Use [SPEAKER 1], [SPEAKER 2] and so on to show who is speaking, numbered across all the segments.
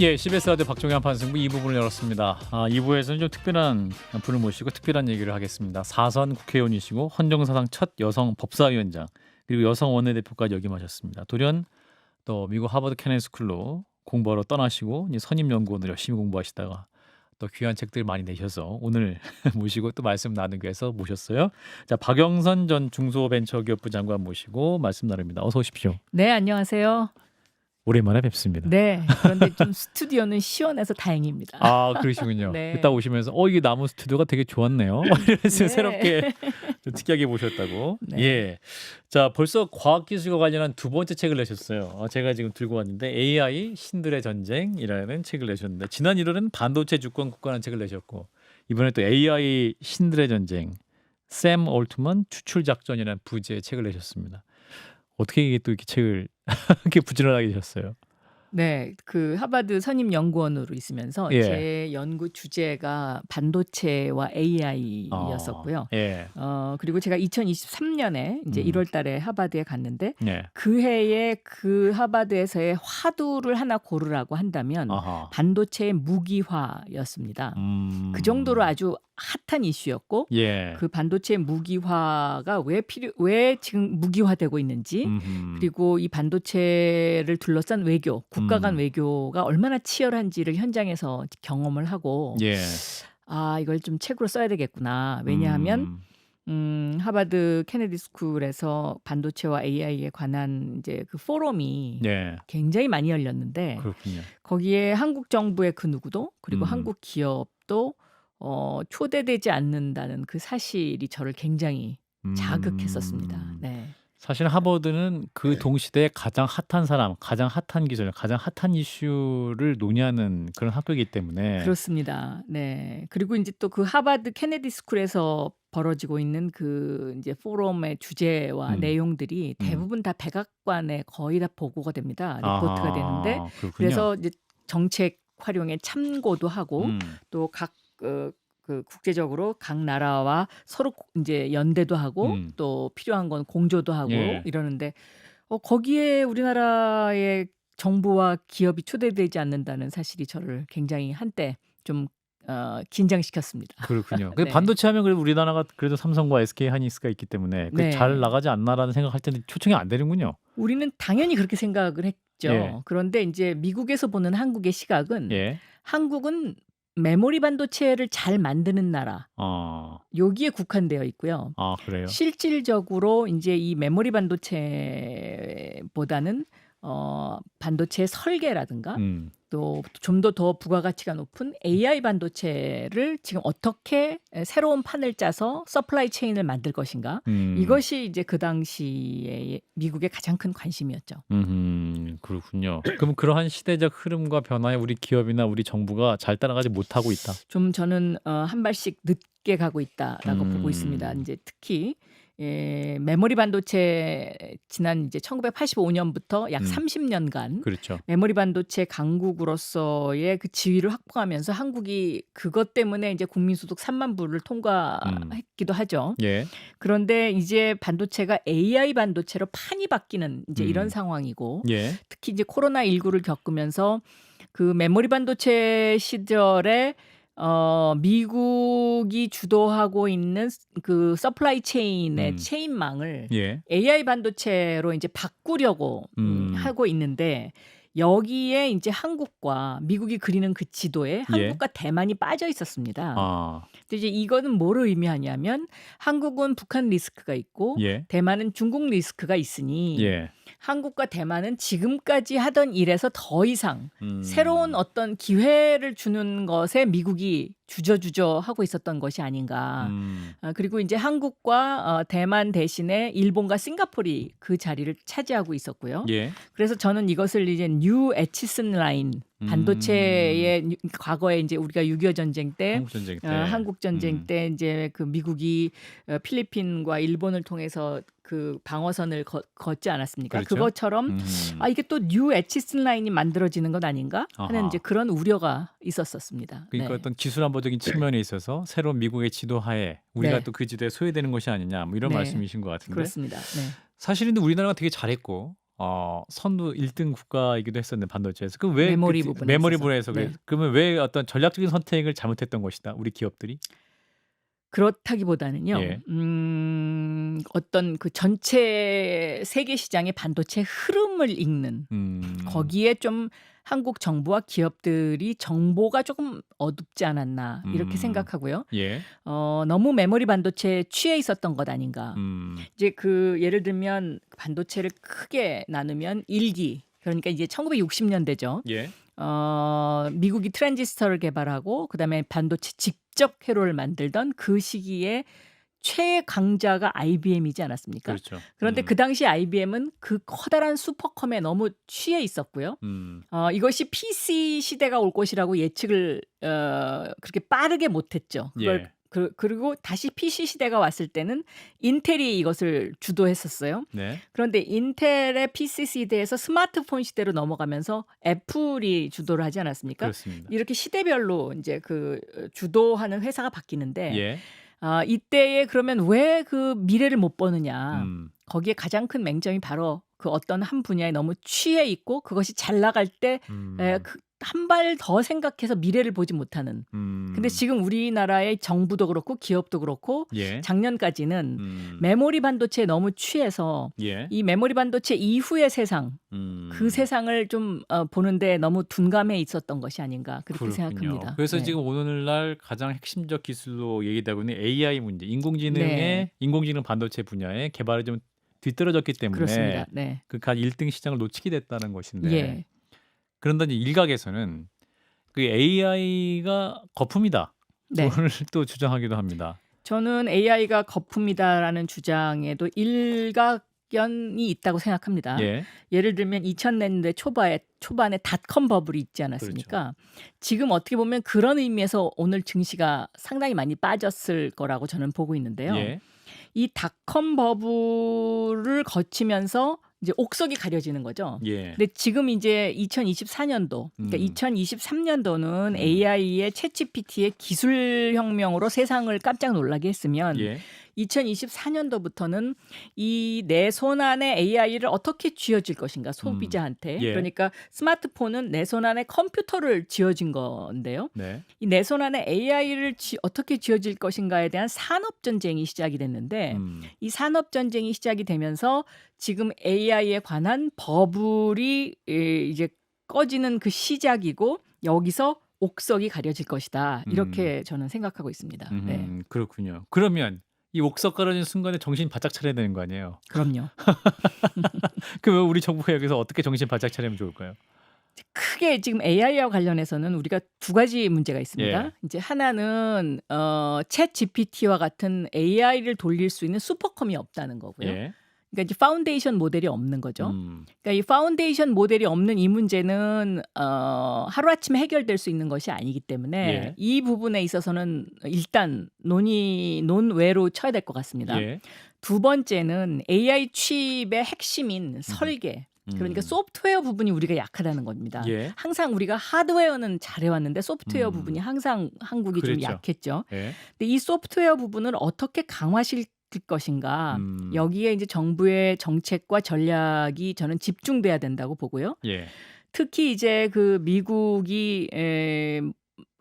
[SPEAKER 1] 예, CBS 라디오 박종현 판승부 2부분을 열었습니다. 2부에서는 좀 특별한 분을 모시고 특별한 얘기를 하겠습니다. 4선 국회의원이시고 헌정사상 첫 여성 법사위원장 그리고 여성 원내대표까지 역임하셨습니다. 돌연 또 미국 하버드 케네디 스쿨로 공부하러 떠나시고 이제 선임연구원으로 열심히 공부하시다가 또 귀한 책들 많이 내셔서 오늘 모시고 또 말씀 나누기 위해서 모셨어요. 자, 박영선 전 중소벤처기업부 장관 모시고 말씀 나눕니다. 어서 오십시오.
[SPEAKER 2] 네, 안녕하세요.
[SPEAKER 1] 오랜만에 뵙습니다.
[SPEAKER 2] 네, 그런데 좀 스튜디오는 시원해서 다행입니다.
[SPEAKER 1] 그러시군요.
[SPEAKER 2] 네.
[SPEAKER 1] 이따 오시면서 이게 나무 스튜디오가 되게 좋았네요. 이래서
[SPEAKER 2] 네.
[SPEAKER 1] 새롭게 좀 특이하게 보셨다고.
[SPEAKER 2] 네.
[SPEAKER 1] 예. 자, 벌써 과학기술과 관련한 두 번째 책을 내셨어요. 제가 지금 들고 왔는데 AI 신들의 전쟁이라는 책을 내셨는데 지난 1월은 반도체 주권 국가라는 책을 내셨고 이번에 또 AI 신들의 전쟁 샘 올트먼 추출 작전이라는 부제의 책을 내셨습니다. 어떻게 이게 또 이렇게 책을 이렇게 부지런하게 되셨어요?
[SPEAKER 2] 네, 그 하버드 선임 연구원으로 있으면서
[SPEAKER 1] 예.
[SPEAKER 2] 제 연구 주제가 반도체와 AI였었고요.
[SPEAKER 1] 예.
[SPEAKER 2] 그리고 제가 2023년에 이제 1월 달에 하버드에 갔는데
[SPEAKER 1] 예.
[SPEAKER 2] 그 해에 그 하버드에서의 화두를 하나 고르라고 한다면
[SPEAKER 1] 아하.
[SPEAKER 2] 반도체의 무기화였습니다.
[SPEAKER 1] 음.
[SPEAKER 2] 그 정도로 아주 핫한 이슈였고
[SPEAKER 1] 예.
[SPEAKER 2] 그 반도체 무기화가 왜 지금 무기화되고 있는지
[SPEAKER 1] 음흠.
[SPEAKER 2] 그리고 이 반도체를 둘러싼 외교, 국가 간
[SPEAKER 1] 음.
[SPEAKER 2] 외교가 얼마나 치열한지를 현장에서 경험을 하고
[SPEAKER 1] 예.
[SPEAKER 2] 이걸 좀 책으로 써야 되겠구나. 왜냐하면 하버드 케네디 스쿨에서 반도체와 AI에 관한 이제 그 포럼이
[SPEAKER 1] 예.
[SPEAKER 2] 굉장히 많이 열렸는데
[SPEAKER 1] 그렇군요.
[SPEAKER 2] 거기에 한국 정부의 그 누구도 그리고
[SPEAKER 1] 음.
[SPEAKER 2] 한국 기업도 초대되지 않는다는 그 사실이 저를 굉장히 자극했었습니다. 네.
[SPEAKER 1] 사실 하버드는 그 동시대에 가장 핫한 사람, 가장 핫한 기술, 가장 핫한 이슈를 논의하는 그런 학교이기 때문에
[SPEAKER 2] 그렇습니다. 네. 그리고 이제 또 그 하버드 케네디 스쿨에서 벌어지고 있는 그 이제 포럼의 주제와 내용들이 대부분 다 백악관에 거의 다 보고가 됩니다. 리포트가 되는데
[SPEAKER 1] 그렇군요.
[SPEAKER 2] 그래서 이제 정책 활용에 참고도 하고 또 각 그 국제적으로 각 나라와 서로 이제 연대도 하고 또 필요한 건 공조도 하고
[SPEAKER 1] 예.
[SPEAKER 2] 이러는데 거기에 우리나라의 정부와 기업이 초대되지 않는다는 사실이 저를 굉장히 한때 좀 긴장시켰습니다.
[SPEAKER 1] 그렇군요.
[SPEAKER 2] 네.
[SPEAKER 1] 반도체 하면 그래도 우리나라가 그래도 삼성과 SK 하이닉스가 있기 때문에
[SPEAKER 2] 네.
[SPEAKER 1] 잘 나가지 않나라는 생각할 때는 초청이 안 되는군요.
[SPEAKER 2] 우리는 당연히 그렇게 생각을 했죠.
[SPEAKER 1] 예.
[SPEAKER 2] 그런데 이제 미국에서 보는 한국의 시각은
[SPEAKER 1] 예.
[SPEAKER 2] 한국은 메모리 반도체를 잘 만드는 나라 여기에 국한되어 있고요.
[SPEAKER 1] 그래요?
[SPEAKER 2] 실질적으로 이제 이 메모리 반도체보다는 반도체 설계라든가 또 좀 더 부가가치가 높은 AI 반도체를 지금 어떻게 새로운 판을 짜서 서플라이 체인을 만들 것인가 이것이 이제 그 당시에 미국의 가장 큰 관심이었죠.
[SPEAKER 1] 그렇군요. 그럼 그러한 시대적 흐름과 변화에 우리 기업이나 우리 정부가 잘 따라가지 못하고 있다.
[SPEAKER 2] 좀 저는 한 발씩 늦게 가고 있다라고 보고 있습니다. 이제 특히 메모리 반도체 지난 이제 1985년부터 약 30년간
[SPEAKER 1] 그렇죠.
[SPEAKER 2] 메모리 반도체 강국으로서의 그 지위를 확보하면서 한국이 그것 때문에 이제 국민소득 3만 불을 통과했기도 하죠.
[SPEAKER 1] 예.
[SPEAKER 2] 그런데 이제 반도체가 AI 반도체로 판이 바뀌는 이제 이런 상황이고
[SPEAKER 1] 예.
[SPEAKER 2] 특히 이제 코로나19를 겪으면서 그 메모리 반도체 시절에 미국이 주도하고 있는 그 서플라이 체인의 체인망을
[SPEAKER 1] 예.
[SPEAKER 2] AI 반도체로 이제 바꾸려고 하고 있는데 여기에 이제 한국과 미국이 그리는 그 지도에 한국과 대만이 빠져 있었습니다. 근데 이제 이거는 뭐를 의미하냐면 한국은 북한 리스크가 있고
[SPEAKER 1] 예.
[SPEAKER 2] 대만은 중국 리스크가 있으니
[SPEAKER 1] 예.
[SPEAKER 2] 한국과 대만은 지금까지 하던 일에서 더 이상 새로운 어떤 기회를 주는 것에 미국이 주저주저 하고 있었던 것이 아닌가. 그리고 이제 한국과 대만 대신에 일본과 싱가포르이 그 자리를 차지하고 있었고요.
[SPEAKER 1] 예.
[SPEAKER 2] 그래서 저는 이것을 이제 뉴 애치슨 라인 반도체의 과거에 이제 우리가 6.25 전쟁 때, 한국 전쟁 때 이제 그 미국이 필리핀과 일본을 통해서 그 방어선을 걷지 않았습니까?
[SPEAKER 1] 그렇죠?
[SPEAKER 2] 그것처럼 이게 또 뉴 애치슨 라인이 만들어지는 것 아닌가 하는 이제 그런 우려가 있었었습니다.
[SPEAKER 1] 그러니까
[SPEAKER 2] 네.
[SPEAKER 1] 어떤 기술 안보적인 측면에 있어서 새로운 미국의 지도하에 우리가
[SPEAKER 2] 네.
[SPEAKER 1] 또 그 지도에 소외되는 것이 아니냐 뭐 이런
[SPEAKER 2] 네.
[SPEAKER 1] 말씀이신 것 같은데
[SPEAKER 2] 그렇습니다. 네.
[SPEAKER 1] 사실은 우리나라가 되게 잘했고 선두 1등 국가이기도 했었는데 반도체에서. 그럼 왜
[SPEAKER 2] 메모리
[SPEAKER 1] 그
[SPEAKER 2] 부분에
[SPEAKER 1] 메모리
[SPEAKER 2] 있어서.
[SPEAKER 1] 분야에서
[SPEAKER 2] 네.
[SPEAKER 1] 그러면 왜 어떤 전략적인 선택을 잘못했던 것이다. 우리 기업들이?
[SPEAKER 2] 그렇다기보다는요.
[SPEAKER 1] 예.
[SPEAKER 2] 어떤 그 전체 세계 시장의 반도체 흐름을 읽는 거기에 좀 한국 정부와 기업들이 정보가 조금 어둡지 않았나 이렇게 생각하고요.
[SPEAKER 1] 예.
[SPEAKER 2] 너무 메모리 반도체에 취해 있었던 것 아닌가. 이제 그 예를 들면 반도체를 크게 나누면 1기 그러니까 이제 1960년대죠.
[SPEAKER 1] 예.
[SPEAKER 2] 미국이 트랜지스터를 개발하고 그다음에 반도체 직접 회로를 만들던 그 시기에 최강자가 IBM이지 않았습니까?
[SPEAKER 1] 그렇죠.
[SPEAKER 2] 그런데 그 당시 IBM은 그 커다란 슈퍼컴에 너무 취해 있었고요. 이것이 PC 시대가 올 것이라고 예측을 그렇게 빠르게 못했죠. 그걸
[SPEAKER 1] 예.
[SPEAKER 2] 그리고 다시 PC 시대가 왔을 때는 인텔이 이것을 주도했었어요.
[SPEAKER 1] 네.
[SPEAKER 2] 그런데 인텔의 PC 시대에서 스마트폰 시대로 넘어가면서 애플이 주도를 하지 않았습니까?
[SPEAKER 1] 그렇습니다.
[SPEAKER 2] 이렇게 시대별로 이제 그 주도하는 회사가 바뀌는데
[SPEAKER 1] 예.
[SPEAKER 2] 이때에 그러면 왜 그 미래를 못 보느냐? 거기에 가장 큰 맹점이 바로 그 어떤 한 분야에 너무 취해 있고 그것이 잘 나갈 때 한 발 더 생각해서 미래를 보지 못하는. 근데 지금 우리나라의 정부도 그렇고 기업도 그렇고
[SPEAKER 1] 예.
[SPEAKER 2] 작년까지는 메모리 반도체에 너무 취해서
[SPEAKER 1] 예.
[SPEAKER 2] 이 메모리 반도체 이후의 세상, 그 세상을 좀 보는데 너무 둔감해 있었던 것이 아닌가 그렇게
[SPEAKER 1] 그렇군요.
[SPEAKER 2] 생각합니다.
[SPEAKER 1] 그래서
[SPEAKER 2] 네.
[SPEAKER 1] 지금 오늘날 가장 핵심적 기술로 얘기되고 있는 AI 문제,
[SPEAKER 2] 네.
[SPEAKER 1] 인공지능 반도체 분야의 개발이 좀 뒤떨어졌기 때문에
[SPEAKER 2] 그렇습니다. 네.
[SPEAKER 1] 그 1등 시장을 놓치게 됐다는 것인데
[SPEAKER 2] 예.
[SPEAKER 1] 그런데 이제 일각에서는 그 AI가 거품이다.
[SPEAKER 2] 네.
[SPEAKER 1] 를 또 주장하기도 합니다.
[SPEAKER 2] 저는 AI가 거품이다라는 주장에도 일각견이 있다고 생각합니다.
[SPEAKER 1] 예.
[SPEAKER 2] 예를 들면 2000년대 초반에 닷컴 버블이 있지 않았습니까? 지금 어떻게 보면 그런 의미에서 오늘 증시가 상당히 많이 빠졌을 거라고 저는 보고 있는데요.
[SPEAKER 1] 예.
[SPEAKER 2] 이 닷컴 버블을 거치면서 이제 옥석이 가려지는 거죠.
[SPEAKER 1] 예.
[SPEAKER 2] 근데 지금 이제 2024년도, 그러니까 2023년도는 AI의 챗GPT의 기술 혁명으로 세상을 깜짝 놀라게 했으면
[SPEAKER 1] 예.
[SPEAKER 2] 2024년도부터는 이 내 손 안에 AI를 어떻게 쥐어질 것인가 소비자한테.
[SPEAKER 1] 예.
[SPEAKER 2] 그러니까 스마트폰은 내 손 안에 컴퓨터를 쥐어진 건데요.
[SPEAKER 1] 네.
[SPEAKER 2] 이 내 손 안에 AI를 어떻게 쥐어질 것인가에 대한 산업 전쟁이 시작이 됐는데 이 산업 전쟁이 시작이 되면서 지금 AI에 관한 버블이 이제 꺼지는 그 시작이고 여기서 옥석이 가려질 것이다. 이렇게 저는 생각하고 있습니다. 네.
[SPEAKER 1] 그렇군요. 그러면 이 옥석 가려진 순간에 정신 바짝 차려야 되는 거 아니에요?
[SPEAKER 2] 그럼요.
[SPEAKER 1] 그러면 우리 정부가 여기서 어떻게 정신 바짝 차리면 좋을까요?
[SPEAKER 2] 크게 지금 AI와 관련해서는 우리가 두 가지 문제가 있습니다.
[SPEAKER 1] 예.
[SPEAKER 2] 이제 하나는 챗 GPT와 같은 AI를 돌릴 수 있는 슈퍼컴이 없다는 거고요.
[SPEAKER 1] 예.
[SPEAKER 2] 그러니까 이제 파운데이션 모델이 없는 거죠.
[SPEAKER 1] 음.
[SPEAKER 2] 그러니까 이 파운데이션 모델이 없는 이 문제는 하루아침에 해결될 수 있는 것이 아니기 때문에
[SPEAKER 1] 예.
[SPEAKER 2] 이 부분에 있어서는 일단 논외로 쳐야 될 것 같습니다.
[SPEAKER 1] 예.
[SPEAKER 2] 두 번째는 AI 칩의 핵심인 설계. 그러니까 소프트웨어 부분이 우리가 약하다는 겁니다.
[SPEAKER 1] 예.
[SPEAKER 2] 항상 우리가 하드웨어는 잘해왔는데 소프트웨어 부분이 항상 한국이 좀
[SPEAKER 1] 그랬죠.
[SPEAKER 2] 약했죠.
[SPEAKER 1] 예.
[SPEAKER 2] 근데 이 소프트웨어 부분을 어떻게 강화시킬 것인가 여기에 이제 정부의 정책과 전략이 저는 집중돼야 된다고 보고요.
[SPEAKER 1] 예.
[SPEAKER 2] 특히 이제 그 미국이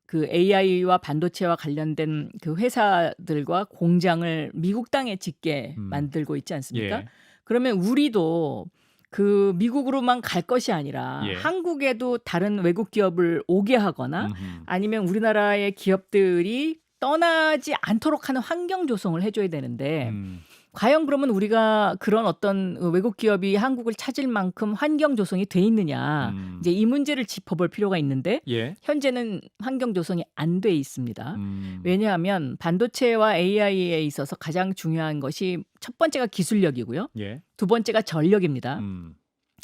[SPEAKER 2] 그 AI와 반도체와 관련된 그 회사들과 공장을 미국 땅에 짓게 만들고 있지 않습니까?
[SPEAKER 1] 예.
[SPEAKER 2] 그러면 우리도 그 미국으로만 갈 것이 아니라
[SPEAKER 1] 예.
[SPEAKER 2] 한국에도 다른 외국 기업을 오게 하거나 아니면 우리나라의 기업들이 떠나지 않도록 하는 환경 조성을 해줘야 되는데 과연 그러면 우리가 그런 어떤 외국 기업이 한국을 찾을 만큼 환경 조성이 돼 있느냐 이제 이 문제를 짚어볼 필요가 있는데
[SPEAKER 1] 예.
[SPEAKER 2] 현재는 환경 조성이 안 돼 있습니다. 왜냐하면 반도체와 AI에 있어서 가장 중요한 것이 첫 번째가 기술력이고요.
[SPEAKER 1] 예.
[SPEAKER 2] 두 번째가 전력입니다.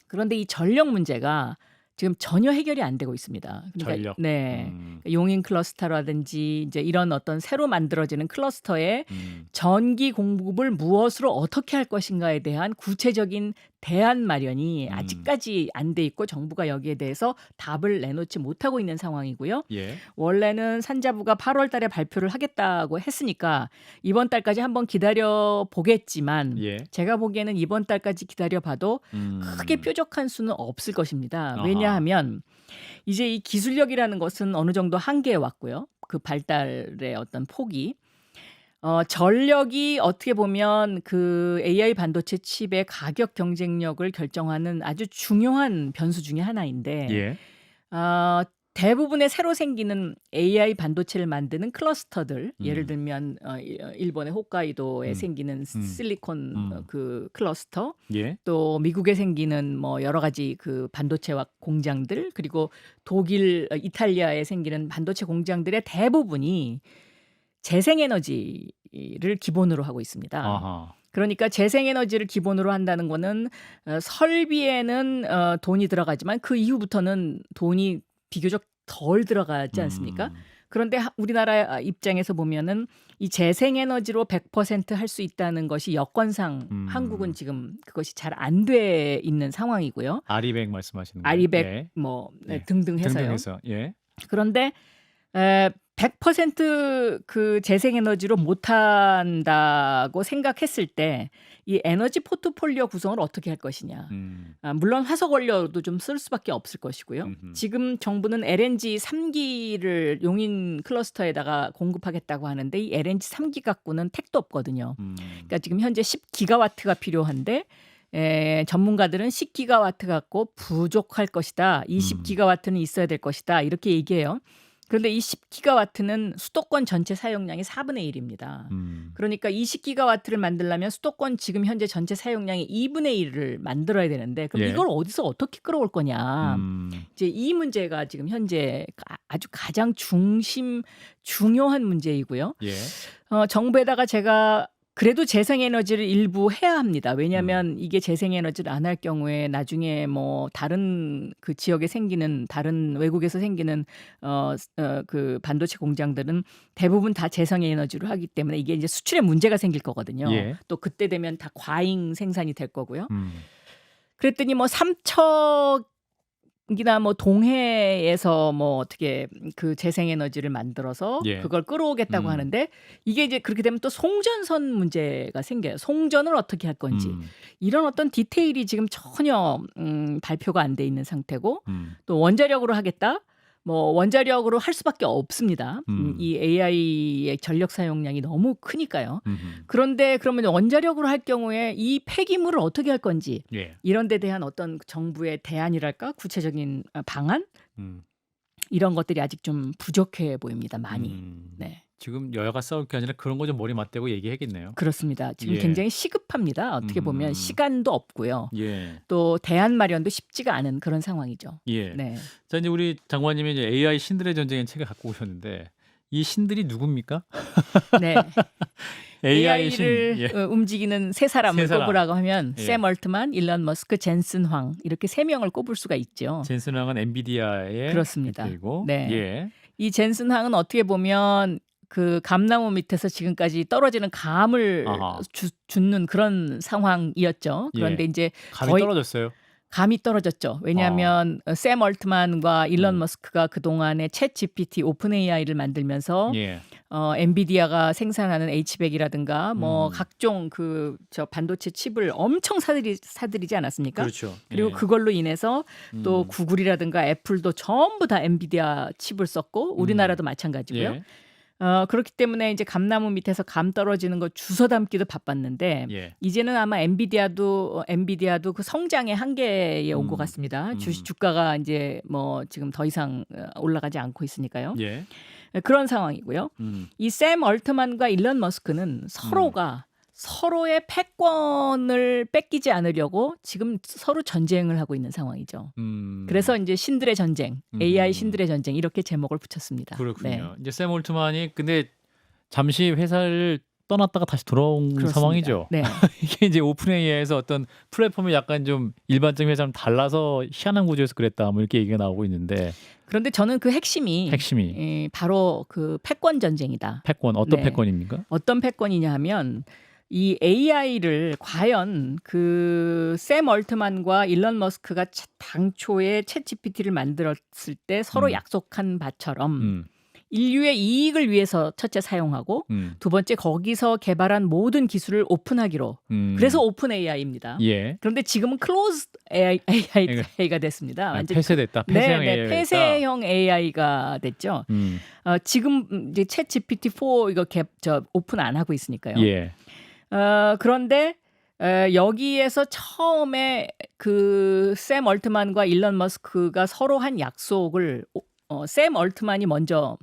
[SPEAKER 2] 그런데 이 전력 문제가 지금 전혀 해결이 안 되고 있습니다. 그러니까
[SPEAKER 1] 전력.
[SPEAKER 2] 네. 용인 클러스터라든지 이제 이런 어떤 새로 만들어지는 클러스터의 전기 공급을 무엇으로 어떻게 할 것인가에 대한 구체적인 대안 마련이 아직까지 안 돼 있고 정부가 여기에 대해서 답을 내놓지 못하고 있는 상황이고요.
[SPEAKER 1] 예.
[SPEAKER 2] 원래는 산자부가 8월 달에 발표를 하겠다고 했으니까 이번 달까지 한번 기다려 보겠지만
[SPEAKER 1] 예.
[SPEAKER 2] 제가 보기에는 이번 달까지 기다려 봐도 크게 뾰족한 수는 없을 것입니다. 왜냐하면 이제 이 기술력이라는 것은 어느 정도 한계에 왔고요. 그 발달의 어떤 폭이 전력이 어떻게 보면 그 AI 반도체 칩의 가격 경쟁력을 결정하는 아주 중요한 변수 중에 하나인데
[SPEAKER 1] 예.
[SPEAKER 2] 대부분의 새로 생기는 AI 반도체를 만드는 클러스터들, 예를 들면 일본의 홋카이도에 생기는 실리콘 그 클러스터,
[SPEAKER 1] 예.
[SPEAKER 2] 또 미국에 생기는 뭐 여러 가지 그 반도체와 공장들, 그리고 독일, 이탈리아에 생기는 반도체 공장들의 대부분이 재생에너지를 기본으로 하고 있습니다.
[SPEAKER 1] 아하.
[SPEAKER 2] 그러니까 재생에너지를 기본으로 한다는 거는 설비에는 돈이 들어가지만 그 이후부터는 돈이 비교적 덜 들어가지 않습니까? 그런데 우리나라 입장에서 보면은 이 재생에너지로 100% 할 수 있다는 것이 여건상 한국은 지금 그것이 잘 안 돼 있는 상황이고요.
[SPEAKER 1] 아리백 말씀하시는 거예요?
[SPEAKER 2] 아리백
[SPEAKER 1] 예.
[SPEAKER 2] 뭐
[SPEAKER 1] 예.
[SPEAKER 2] 등등 해서요.
[SPEAKER 1] 등등해서. 예.
[SPEAKER 2] 그런데 100% 재생에너지로 못한다고 생각했을 때 이 에너지 포트폴리오 구성을 어떻게 할 것이냐. 물론 화석 원료도 좀 쓸 수밖에 없을 것이고요. 지금 정부는 LNG 3기를 용인 클러스터에다가 공급하겠다고 하는데 이 LNG 3기 갖고는 택도 없거든요. 그러니까 지금 현재 10기가와트가 필요한데 전문가들은 10기가와트 갖고 부족할 것이다. 20기가와트는 있어야 될 것이다. 이렇게 얘기해요. 그런데 이 10기가와트는 수도권 전체 사용량의 4분의 1입니다. 그러니까 20기가와트를 만들려면 수도권 지금 현재 전체 사용량의 2분의 1을 만들어야 되는데 그럼
[SPEAKER 1] 예.
[SPEAKER 2] 이걸 어디서 어떻게 끌어올 거냐. 이제 이 문제가 지금 현재 아주 가장 중요한 문제이고요.
[SPEAKER 1] 예.
[SPEAKER 2] 정부에다가 제가 그래도 재생에너지를 일부 해야 합니다. 왜냐하면 이게 재생에너지를 안 할 경우에 나중에 뭐 다른 그 지역에 생기는 다른 외국에서 생기는 그 반도체 공장들은 대부분 다 재생에너지로 하기 때문에 이게 이제 수출에 문제가 생길 거거든요.
[SPEAKER 1] 예.
[SPEAKER 2] 또 그때 되면 다 과잉 생산이 될 거고요. 그랬더니 뭐 삼척이나 뭐 동해에서 뭐 어떻게 그 재생에너지를 만들어서
[SPEAKER 1] 예.
[SPEAKER 2] 그걸 끌어오겠다고 하는데 이게 이제 그렇게 되면 또 송전선 문제가 생겨요. 송전을 어떻게 할 건지 이런 어떤 디테일이 지금 전혀 발표가 안 돼 있는 상태고 또 원자력으로 하겠다. 뭐 원자력으로 할 수밖에 없습니다. 이 AI의 전력 사용량이 너무 크니까요. 그런데 그러면 원자력으로 할 경우에 이 폐기물을 어떻게 할 건지
[SPEAKER 1] 예.
[SPEAKER 2] 이런 데 대한 어떤 정부의 대안이랄까 구체적인 방안 이런 것들이 아직 좀 부족해 보입니다. 많이. 네.
[SPEAKER 1] 지금 여야가 싸울 게 아니라 그런 거 좀 머리 맞대고 얘기해야겠네요.
[SPEAKER 2] 그렇습니다. 지금
[SPEAKER 1] 예.
[SPEAKER 2] 굉장히 시급합니다. 어떻게 보면 시간도 없고요.
[SPEAKER 1] 예.
[SPEAKER 2] 또 대안 마련도 쉽지가 않은 그런 상황이죠.
[SPEAKER 1] 예.
[SPEAKER 2] 네.
[SPEAKER 1] 자, 이제 우리 장관님이 이제 AI 신들의 전쟁의 책을 갖고 오셨는데 이 신들이 누굽니까?
[SPEAKER 2] 네.
[SPEAKER 1] AI 신.
[SPEAKER 2] AI를
[SPEAKER 1] 예.
[SPEAKER 2] 움직이는 세 사람을
[SPEAKER 1] 세 사람.
[SPEAKER 2] 꼽으라고 하면
[SPEAKER 1] 예.
[SPEAKER 2] 샘 얼트만, 일론 머스크, 젠슨 황 이렇게 세 명을 꼽을 수가 있죠.
[SPEAKER 1] 젠슨 황은 엔비디아의
[SPEAKER 2] 그렇습니다.
[SPEAKER 1] 대표이고,
[SPEAKER 2] 네.
[SPEAKER 1] 예.
[SPEAKER 2] 이 젠슨 황은 어떻게 보면 그 감나무 밑에서 지금까지 떨어지는 감을
[SPEAKER 1] 아하.
[SPEAKER 2] 주는 그런 상황이었죠. 그런데
[SPEAKER 1] 예.
[SPEAKER 2] 이제
[SPEAKER 1] 감이
[SPEAKER 2] 거의
[SPEAKER 1] 떨어졌어요.
[SPEAKER 2] 감이 떨어졌죠. 왜냐하면 샘 얼트만과 일론 머스크가 그동안에 챗 GPT, 오픈 AI를 만들면서
[SPEAKER 1] 예.
[SPEAKER 2] 엔비디아가 생산하는 H100이라든가 뭐 각종 그 저 반도체 칩을 엄청 사들이지 않았습니까?
[SPEAKER 1] 그렇죠.
[SPEAKER 2] 그리고
[SPEAKER 1] 예.
[SPEAKER 2] 그걸로 인해서 또 구글이라든가 애플도 전부 다 엔비디아 칩을 썼고 우리나라도 마찬가지고요.
[SPEAKER 1] 예.
[SPEAKER 2] 그렇기 때문에 이제 감나무 밑에서 감 떨어지는 거 주워 담기도 바빴는데
[SPEAKER 1] 예.
[SPEAKER 2] 이제는 아마 엔비디아도 그 성장의 한계에 온 것 같습니다. 주가가 이제 뭐 지금 더 이상 올라가지 않고 있으니까요.
[SPEAKER 1] 예.
[SPEAKER 2] 그런 상황이고요. 이 샘 얼트만과 일론 머스크는 서로가 서로의 패권을 뺏기지 않으려고 지금 서로 전쟁을 하고 있는 상황이죠. 그래서 이제 신들의 전쟁, AI 신들의 전쟁 이렇게 제목을 붙였습니다.
[SPEAKER 1] 그렇군요.
[SPEAKER 2] 네.
[SPEAKER 1] 이제 샘 올트만이 근데 잠시 회사를 떠났다가 다시 돌아온
[SPEAKER 2] 그렇습니다.
[SPEAKER 1] 상황이죠.
[SPEAKER 2] 네.
[SPEAKER 1] 이게 이제 오픈 AI에서 어떤 플랫폼이 약간 좀 일반적인 회사랑 달라서 희한한 구조에서 그랬다. 뭐 이렇게 얘기가 나오고 있는데
[SPEAKER 2] 그런데 저는 그 핵심이 바로 그 패권 전쟁이다.
[SPEAKER 1] 패권 어떤
[SPEAKER 2] 네.
[SPEAKER 1] 패권입니까?
[SPEAKER 2] 어떤 패권이냐 하면 이 AI를 과연 그 샘 얼트만과 일론 머스크가 당초에 챗GPT를 만들었을 때 서로
[SPEAKER 1] 음.
[SPEAKER 2] 약속한 바처럼
[SPEAKER 1] 음.
[SPEAKER 2] 인류의 이익을 위해서 첫째 사용하고 두 번째 거기서 개발한 모든 기술을 오픈하기로. 그래서 오픈 AI입니다.
[SPEAKER 1] 예.
[SPEAKER 2] 그런데 지금은 클로즈 AI가 됐습니다. 완전
[SPEAKER 1] 폐쇄됐다. 폐쇄형
[SPEAKER 2] 네,
[SPEAKER 1] AI가
[SPEAKER 2] 폐쇄형 AI가 됐죠. 지금 이제 챗 GPT-4 이거 오픈 안 하고 있으니까요.
[SPEAKER 1] 예.
[SPEAKER 2] 그런데 여기에서 처음에 그 샘 얼트만과 일론 머스크가 서로 한 약속을 샘 얼트만이 먼저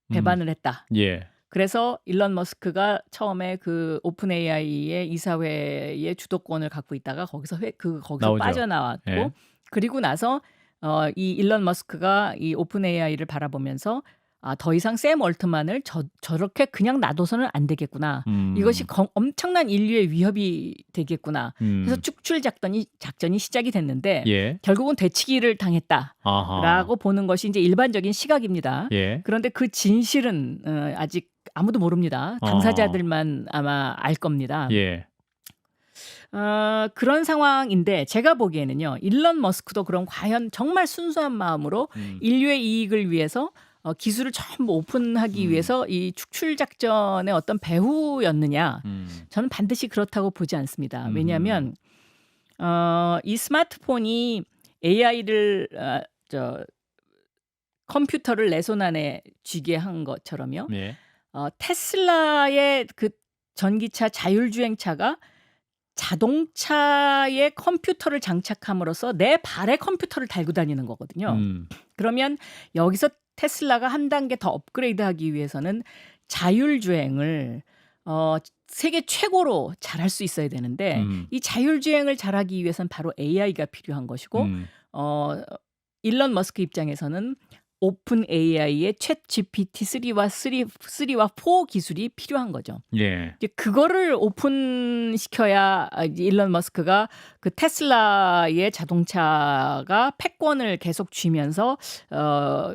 [SPEAKER 2] 배반을 했다.
[SPEAKER 1] 예.
[SPEAKER 2] 그래서 일론 머스크가 처음에 그 오픈 AI의 이사회의 주도권을 갖고 있다가 거기서
[SPEAKER 1] 나오죠.
[SPEAKER 2] 빠져나왔고
[SPEAKER 1] 예.
[SPEAKER 2] 그리고 나서 이 일론 머스크가 이 오픈 AI를 바라보면서 더 이상 샘 얼트만을 저렇게 그냥 놔둬서는 안 되겠구나. 이것이 엄청난 인류의 위협이 되겠구나. 그래서 축출 작전이 시작이 됐는데
[SPEAKER 1] 예.
[SPEAKER 2] 결국은 되치기를 당했다라고
[SPEAKER 1] 아하.
[SPEAKER 2] 보는 것이 이제 일반적인 시각입니다.
[SPEAKER 1] 예.
[SPEAKER 2] 그런데 그 진실은 아직 아무도 모릅니다. 당사자들만 아마 알 겁니다.
[SPEAKER 1] 예.
[SPEAKER 2] 그런 상황인데 제가 보기에는요. 일론 머스크도 그럼 과연 정말 순수한 마음으로 인류의 이익을 위해서 기술을 전부 오픈하기 위해서 이 축출 작전의 어떤 배후였느냐? 저는 반드시 그렇다고 보지 않습니다. 왜냐하면 이 스마트폰이 AI를 컴퓨터를 내 손 안에 쥐게 한 것처럼요.
[SPEAKER 1] 예.
[SPEAKER 2] 테슬라의 그 전기차 자율주행차가 자동차에 컴퓨터를 장착함으로써 내 발에 컴퓨터를 달고 다니는 거거든요. 그러면 여기서 테슬라가 한 단계 더 업그레이드하기 위해서는 자율주행을 세계 최고로 잘할 수 있어야 되는데 이 자율주행을 잘하기 위해서는 바로 AI가 필요한 것이고 일론 머스크 입장에서는 오픈 AI의 챗 GPT-3와 4 기술이 필요한 거죠.
[SPEAKER 1] 예.
[SPEAKER 2] 이제 그거를 오픈시켜야 일론 머스크가 그 테슬라의 자동차가 패권을 계속 쥐면서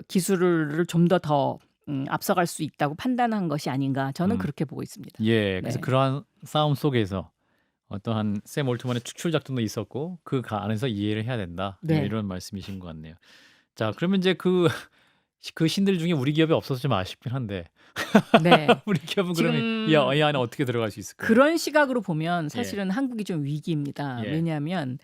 [SPEAKER 2] 기술을 좀 더 앞서갈 수 있다고 판단한 것이 아닌가 저는 그렇게 보고 있습니다.
[SPEAKER 1] 예. 그래서
[SPEAKER 2] 네.
[SPEAKER 1] 그러한 싸움 속에서 어떠한 샘 올트만의 축출 작전도 있었고 그 안에서 이해를 해야 된다.
[SPEAKER 2] 네.
[SPEAKER 1] 이런 말씀이신 것 같네요. 자, 그러면 이제 그 신들 중에 우리 기업이 없어서 좀 아쉽긴 한데
[SPEAKER 2] 네.
[SPEAKER 1] 우리 기업은
[SPEAKER 2] 지금
[SPEAKER 1] 그러면 이 안에 어떻게 들어갈 수 있을까요?
[SPEAKER 2] 그런 시각으로 보면 사실은 한국이 좀 위기입니다.
[SPEAKER 1] 예.
[SPEAKER 2] 왜냐하면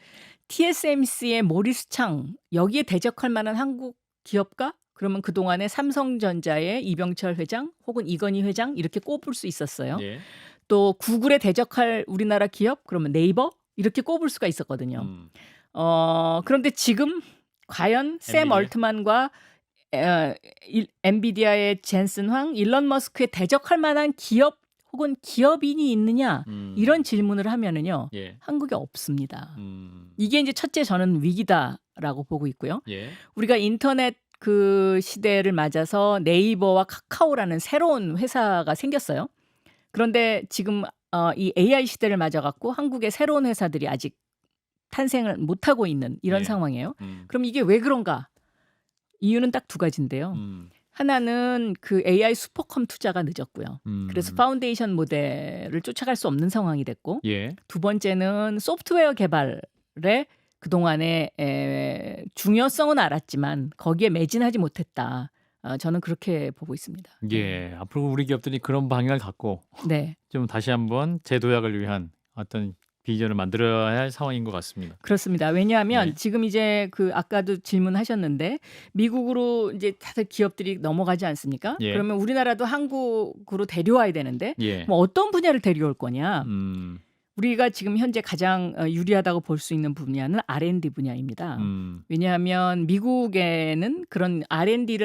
[SPEAKER 2] TSMC의 모리스 창 여기에 대적할 만한 한국 기업가? 그러면 그동안에 삼성전자의 이병철 회장 혹은 이건희 회장 이렇게 꼽을 수 있었어요.
[SPEAKER 1] 예.
[SPEAKER 2] 또 구글에 대적할 우리나라 기업? 그러면 네이버? 이렇게 꼽을 수가 있었거든요. 그런데 지금 과연 샘
[SPEAKER 1] 엔비디아?
[SPEAKER 2] 얼트만과 엔비디아의 젠슨 황, 일론 머스크에 대적할 만한 기업 혹은 기업인이 있느냐? 이런 질문을 하면은요.
[SPEAKER 1] 예.
[SPEAKER 2] 한국에 없습니다. 이게 이제 첫째 저는 위기다라고 보고 있고요.
[SPEAKER 1] 예.
[SPEAKER 2] 우리가 인터넷 그 시대를 맞아서 네이버와 카카오라는 새로운 회사가 생겼어요. 그런데 지금 이 AI 시대를 맞아 갖고 한국의 새로운 회사들이 아직 탄생을 못하고 있는 이런
[SPEAKER 1] 예.
[SPEAKER 2] 상황이에요. 그럼 이게 왜 그런가? 이유는 딱 두 가지인데요. 하나는 그 AI 슈퍼컴 투자가 늦었고요. 그래서 파운데이션 모델을 쫓아갈 수 없는 상황이 됐고
[SPEAKER 1] 예.
[SPEAKER 2] 두 번째는 소프트웨어 개발에 그동안에 중요성은 알았지만 거기에 매진하지 못했다. 저는 그렇게 보고 있습니다.
[SPEAKER 1] 예. 앞으로 우리 기업들이 그런 방향을 갖고
[SPEAKER 2] 네.
[SPEAKER 1] 좀 다시 한번 재도약을 위한 어떤 비전을 만들어야 할 상황인 것 같습니다.
[SPEAKER 2] 그렇습니다. 왜냐하면
[SPEAKER 1] 네.
[SPEAKER 2] 지금 이제 그 아까도 질문하셨는데 미국으로 이제 다들 기업들이 넘어가지 않습니까?
[SPEAKER 1] 예.
[SPEAKER 2] 그러면 우리나라도 한국으로 데려와야 되는데
[SPEAKER 1] 예.
[SPEAKER 2] 뭐 어떤 분야를 데려올 거냐?
[SPEAKER 1] 음.
[SPEAKER 2] 우리가 지금 현재 가장 유리하다고 볼 수 있는 분야는 R&D 분야입니다. 왜냐하면 미국에는 그런 R&D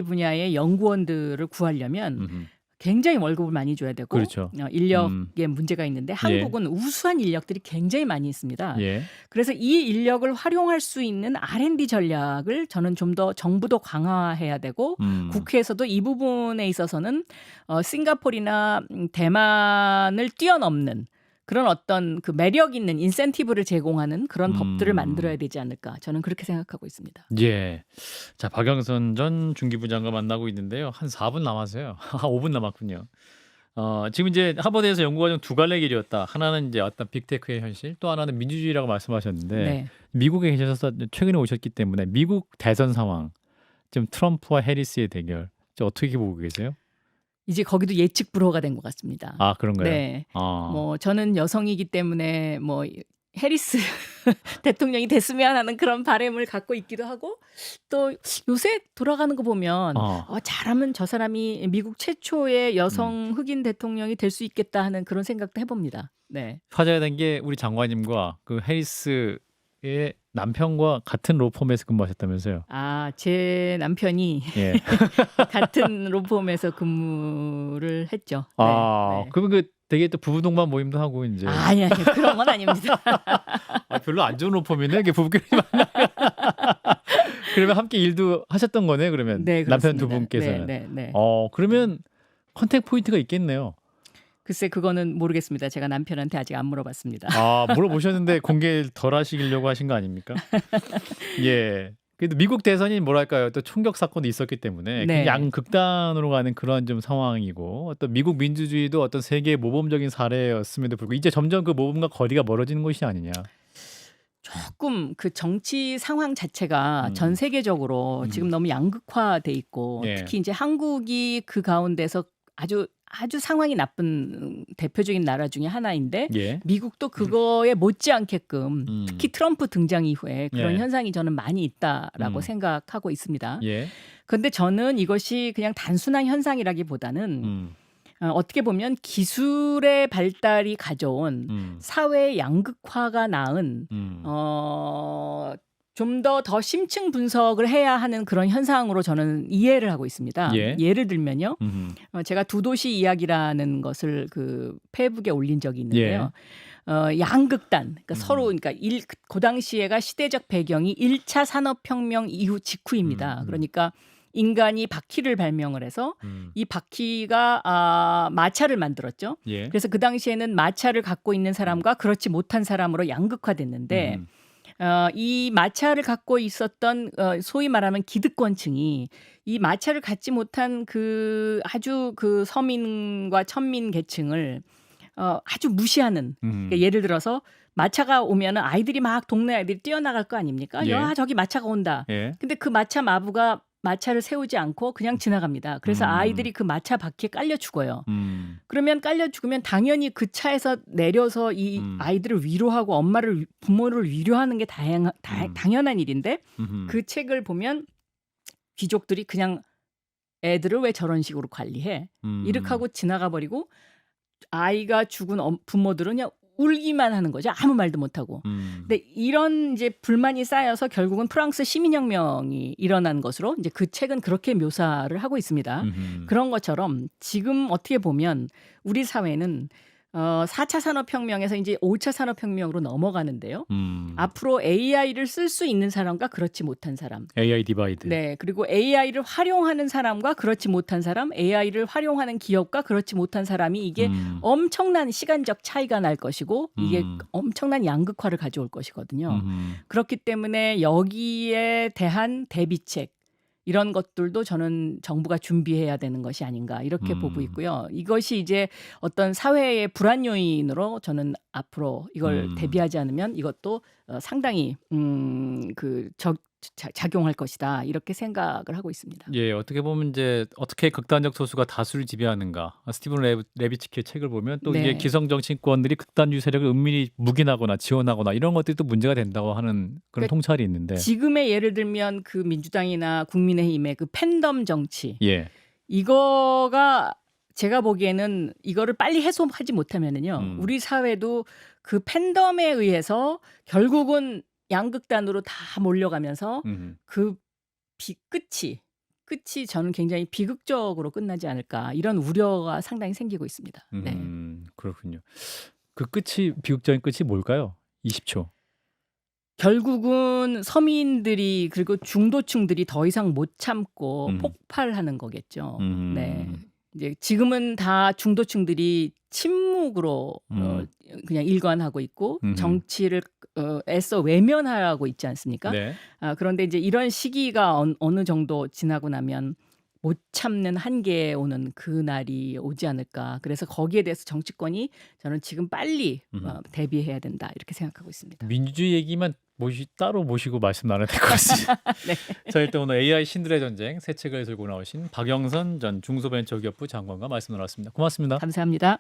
[SPEAKER 2] 분야의 연구원들을 구하려면 굉장히 월급을 많이 줘야 되고
[SPEAKER 1] 그렇죠.
[SPEAKER 2] 인력에 문제가 있는데 한국은 우수한 인력들이 굉장히 많이 있습니다.
[SPEAKER 1] 예.
[SPEAKER 2] 그래서 이 인력을 활용할 수 있는 R&D 전략을 저는 좀 더 정부도 강화해야 되고 국회에서도 이 부분에 있어서는 싱가포르나 대만을 뛰어넘는 그런 어떤 그 매력 있는 인센티브를 제공하는 그런 법들을 만들어야 되지 않을까 저는 그렇게 생각하고 있습니다.
[SPEAKER 1] 예. 자, 박영선 전 중기부 장관 만나고 있는데요. 한 4분 남았어요. 5분 남았군요. 지금 이제 하버드에서 연구과정 두 갈래 길이었다. 하나는 이제 어떤 빅테크의 현실, 또 하나는 민주주의라고 말씀하셨는데
[SPEAKER 2] 네.
[SPEAKER 1] 미국에 계셔서 최근에 오셨기 때문에 미국 대선 상황, 지금 트럼프와 해리스의 대결, 어떻게 보고 계세요?
[SPEAKER 2] 이제 거기도 예측 불허가 된 것 같습니다.
[SPEAKER 1] 아, 그런가요?
[SPEAKER 2] 네.
[SPEAKER 1] 아,
[SPEAKER 2] 뭐 저는 여성이기 때문에 뭐 해리스 대통령이 됐으면 하는 그런 바람을 갖고 있기도 하고, 또 요새 돌아가는 거 보면 잘하면 저 사람이 미국 최초의 여성 흑인 대통령이 될 수 있겠다 하는 그런 생각도 해봅니다. 네.
[SPEAKER 1] 화제가 된 게 우리 장관님과 그 해리스의 남편과 같은 로펌에서 근무하셨다면서요?
[SPEAKER 2] 아, 제 남편이
[SPEAKER 1] 예.
[SPEAKER 2] 같은 로펌에서 근무를 했죠. 네,
[SPEAKER 1] 아,
[SPEAKER 2] 네.
[SPEAKER 1] 그러면 그 되게 또 부부 동반 모임도 하고 이제.
[SPEAKER 2] 아니 그런 건 아닙니다.
[SPEAKER 1] 별로 안 좋은 로펌이네. 이게 부부끼리 만나. 그러면 함께 일도 하셨던 거네. 그러면
[SPEAKER 2] 네,
[SPEAKER 1] 남편 두
[SPEAKER 2] 그렇습니다.
[SPEAKER 1] 분께서는.
[SPEAKER 2] 네, 네, 네.
[SPEAKER 1] 그러면 컨택 포인트가 있겠네요.
[SPEAKER 2] 글쎄 그거는 모르겠습니다. 제가 남편한테 아직 안 물어봤습니다.
[SPEAKER 1] 아, 물어보셨는데 공개 덜 하시려고 하신 거 아닙니까? 예. 그래도 미국 대선이 뭐랄까요, 또 총격 사건도 있었기 때문에
[SPEAKER 2] 네.
[SPEAKER 1] 양극단으로 가는 그런 좀 상황이고, 어떤 미국 민주주의도 어떤 세계의 모범적인 사례였음에도 불구하고 이제 점점 그 모범과 거리가 멀어지는 것이 아니냐.
[SPEAKER 2] 조금 그 정치 상황 자체가 전 세계적으로 지금 너무 양극화돼 있고,
[SPEAKER 1] 예.
[SPEAKER 2] 특히 이제 한국이 그 가운데서 아주 상황이 나쁜 대표적인 나라 중에 하나인데,
[SPEAKER 1] 예.
[SPEAKER 2] 미국도 그거에 못지않게끔 특히 트럼프 등장 이후에 그런
[SPEAKER 1] 예.
[SPEAKER 2] 현상이 저는 많이 있다라고 생각하고 있습니다.
[SPEAKER 1] 예.
[SPEAKER 2] 그런데 저는 이것이 그냥 단순한 현상이라기보다는 어떻게 보면 기술의 발달이 가져온 사회의 양극화가 낳은 좀 더 심층 분석을 해야 하는 그런 현상으로 저는 이해를 하고 있습니다.
[SPEAKER 1] 예.
[SPEAKER 2] 예를 들면요. 제가 두 도시 이야기라는 것을 그 페이북에 올린 적이 있는데요. 양극단, 그러니까 서로, 그러니까 그 당시에가 시대적 배경이 1차 산업혁명 이후 직후입니다. 그러니까 인간이 바퀴를 발명을 해서 이 바퀴가 마차를 만들었죠.
[SPEAKER 1] 예.
[SPEAKER 2] 그래서 그 당시에는 마차를 갖고 있는 사람과 그렇지 못한 사람으로 양극화됐는데, 이 마차를 갖고 있었던 소위 말하면 기득권층이 이 마차를 갖지 못한 그 아주 그 서민과 천민 계층을 아주 무시하는, 그러니까 예를 들어서 마차가 오면은 아이들이 막 동네 아이들이 뛰어나갈 거 아닙니까?
[SPEAKER 1] 예.
[SPEAKER 2] 야, 저기 마차가 온다.
[SPEAKER 1] 예.
[SPEAKER 2] 근데 그 마차 마부가 마차를 세우지 않고 그냥 지나갑니다. 그래서 아이들이 그 마차 바퀴에 깔려 죽어요. 그러면 깔려 죽으면 당연히 그 차에서 내려서 이 아이들을 위로하고 부모를 위로하는 게 당연한 일인데, 그 책을 보면 귀족들이 그냥 애들을 왜 저런 식으로 관리해? 이렇게 하고 지나가 버리고, 아이가 죽은 부모들은 그냥 울기만 하는 거죠. 아무 말도 못하고. 근데 이런 이제 불만이 쌓여서 결국은 프랑스 시민혁명이 일어난 것으로 이제 그 책은 그렇게 묘사를 하고 있습니다. 그런 것처럼 지금 어떻게 보면 우리 사회는 4차 산업혁명에서 이제 5차 산업혁명으로 넘어가는데요. 앞으로 AI를 쓸 수 있는 사람과 그렇지 못한 사람.
[SPEAKER 1] AI 디바이드.
[SPEAKER 2] 네, 그리고 AI를 활용하는 사람과 그렇지 못한 사람, AI를 활용하는 기업과 그렇지 못한 사람이 이게 엄청난 시간적 차이가 날 것이고, 이게 엄청난 양극화를 가져올 것이거든요. 그렇기 때문에 여기에 대한 대비책, 이런 것들도 저는 정부가 준비해야 되는 것이 아닌가 이렇게 보고 있고요. 이것이 이제 어떤 사회의 불안 요인으로 저는 앞으로 이걸 대비하지 않으면 이것도 상당히 작용할 것이다 이렇게 생각을 하고 있습니다.
[SPEAKER 1] 예, 어떻게 보면 이제 어떻게 극단적 소수가 다수를 지배하는가. 스티븐 레비츠키의 책을 보면 또 이게
[SPEAKER 2] 네.
[SPEAKER 1] 기성 정치권들이 극단주의 세력을 은밀히 묵인하거나 지원하거나 이런 것들이 또 문제가 된다고 하는 그런
[SPEAKER 2] 그러니까
[SPEAKER 1] 통찰이 있는데.
[SPEAKER 2] 지금의 예를 들면 그 민주당이나 국민의힘의 그 팬덤 정치,
[SPEAKER 1] 예.
[SPEAKER 2] 이거가 제가 보기에는 이거를 빨리 해소하지 못하면은요, 우리 사회도 그 팬덤에 의해서 결국은 양극단으로 다 몰려가면서 그 끝이 저는 굉장히 비극적으로 끝나지 않을까 이런 우려가 상당히 생기고 있습니다. 네.
[SPEAKER 1] 그렇군요. 그 끝이 비극적인 끝이 뭘까요? 20초.
[SPEAKER 2] 결국은 서민들이 그리고 중도층들이 더 이상 못 참고 폭발하는 거겠죠. 네. 이제 지금은 다 중도층들이 침묵으로 그냥 일관하고 있고 정치를 애써 외면하고 있지 않습니까?
[SPEAKER 1] 네.
[SPEAKER 2] 그런데 이제 이런 시기가 어느 정도 지나고 나면 못 참는 한계에 오는 그날이 오지 않을까. 그래서 거기에 대해서 정치권이 저는 지금 빨리 대비해야 된다 이렇게 생각하고 있습니다.
[SPEAKER 1] 민주주의 얘기만 따로 모시고 말씀 나눠야 될 것 같습니다.
[SPEAKER 2] 네.
[SPEAKER 1] 자, 일단 오늘 AI 신들의 전쟁 새 책을 들고 나오신 박영선 전 중소벤처기업부 장관과 말씀 나눴습니다. 고맙습니다.
[SPEAKER 2] 감사합니다.